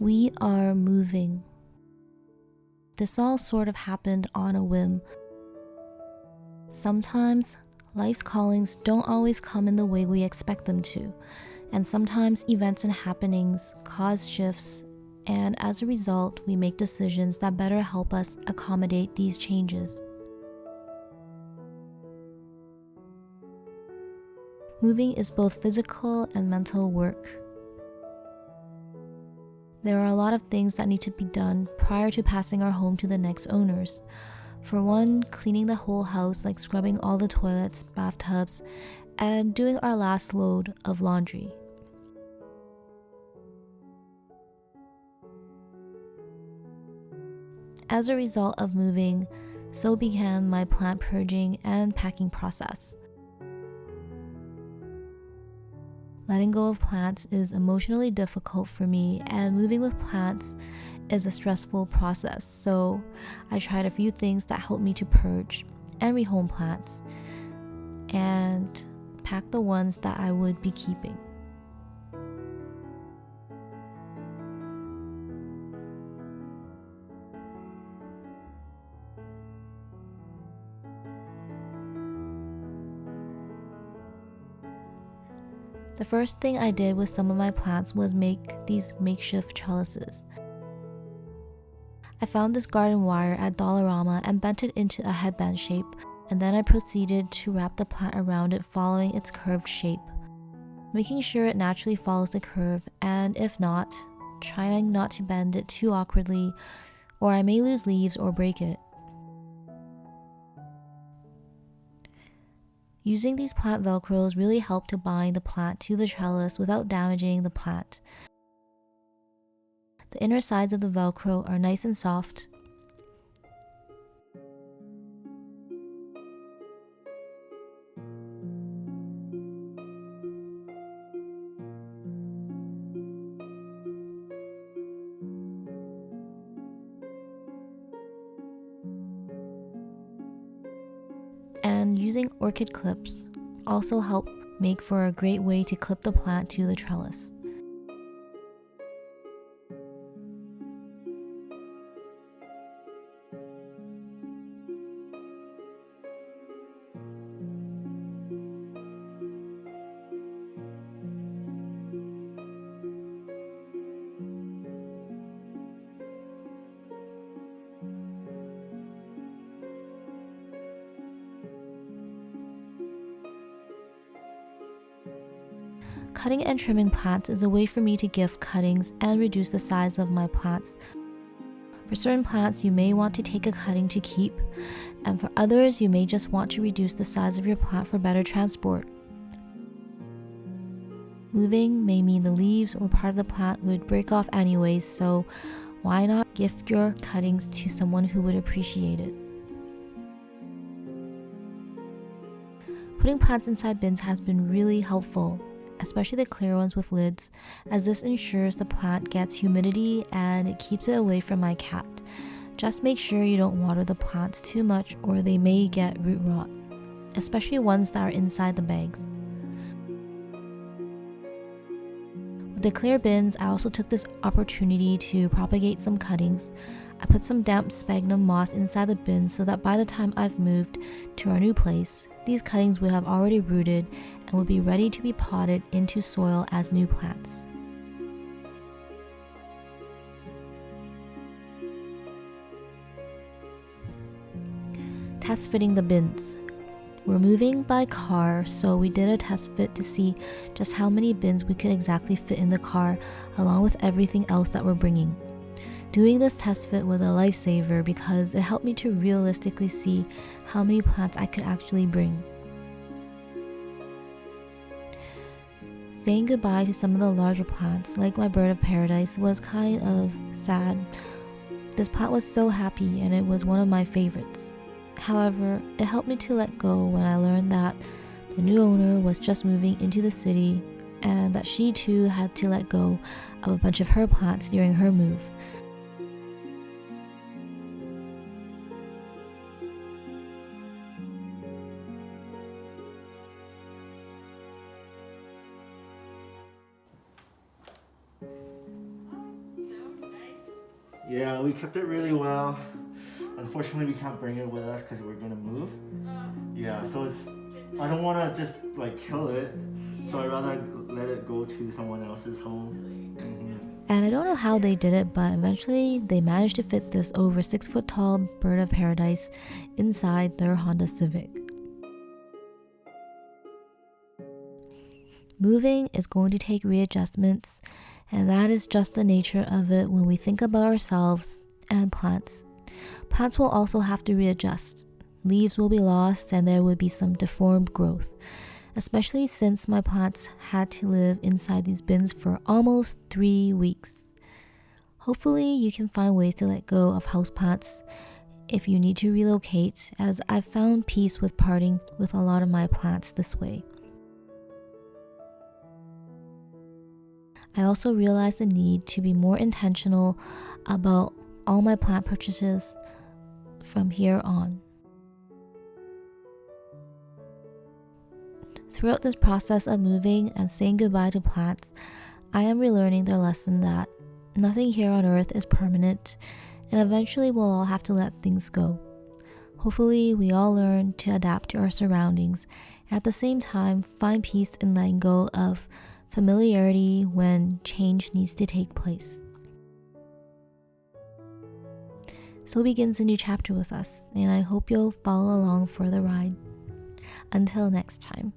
We are moving. This all sort of happened on a whim. Sometimes life's callings don't always come in the way we expect them to, and sometimes events and happenings cause shifts, and as a result, we make decisions that better help us accommodate these changes. Moving is both physical and mental work. There are a lot of things that need to be done prior to passing our home to the next owners. For one, cleaning the whole house, like scrubbing all the toilets, bathtubs, and doing our last load of laundry. As a result of moving, so began my plant purging and packing process. Letting go of plants is emotionally difficult for me, and moving with plants is a stressful process, so I tried a few things that helped me to purge and rehome plants and pack the ones that I would be keeping. The first thing I did with some of my plants was make these makeshift trellises. I found this garden wire at Dollarama and bent it into a headband shape, and then I proceeded to wrap the plant around it following its curved shape, making sure it naturally follows the curve, and if not, trying not to bend it too awkwardly or I may lose leaves or break it. Using these plant velcros really helped to bind the plant to the trellis without damaging the plant. The inner sides of the velcro are nice and soft. And using orchid clips also help make for a great way to clip the plant to the trellis. Cutting and trimming plants is a way for me to gift cuttings and reduce the size of my plants. For certain plants, you may want to take a cutting to keep, and for others, you may just want to reduce the size of your plant for better transport. Moving may mean the leaves or part of the plant would break off anyways, so why not gift your cuttings to someone who would appreciate it? Putting plants inside bins has been really helpful, especially the clear ones with lids, as this ensures the plant gets humidity and it keeps it away from my cat. Just make sure you don't water the plants too much or they may get root rot, especially ones that are inside the bags. With the clear bins, I also took this opportunity to propagate some cuttings. I put some damp sphagnum moss inside the bins so that by the time I've moved to our new place, these cuttings would have already rooted and would be ready to be potted into soil as new plants. Test fitting the bins. We're moving by car, so we did a test fit to see just how many bins we could exactly fit in the car, along with everything else that we're bringing. Doing this test fit was a lifesaver because it helped me to realistically see how many plants I could actually bring. Saying goodbye to some of the larger plants, like my bird of paradise, was kind of sad. This plant was so happy and it was one of my favorites. However, it helped me to let go when I learned that the new owner was just moving into the city and that she too had to let go of a bunch of her plants during her move. Yeah, we kept it really well. Unfortunately, we can't bring it with us because we're gonna move. Yeah, so I don't want to just like kill it, so I'd rather let it go to someone else's home. And I don't know how they did it, but eventually they managed to fit this over 6-foot tall bird of paradise inside their Honda Civic. Moving is going to take readjustments, and that is just the nature of it when we think about ourselves and plants. Plants will also have to readjust. Leaves will be lost and there would be some deformed growth, especially since my plants had to live inside these bins for almost 3 weeks. Hopefully you can find ways to let go of houseplants if you need to relocate, as I've found peace with parting with a lot of my plants this way. I also realized the need to be more intentional about all my plant purchases from here on. Throughout this process of moving and saying goodbye to plants, I am relearning their lesson that nothing here on earth is permanent, and eventually we'll all have to let things go. Hopefully we all learn to adapt to our surroundings, and at the same time find peace in letting go of familiarity when change needs to take place. So begins a new chapter with us, and I hope you'll follow along for the ride. Until next time.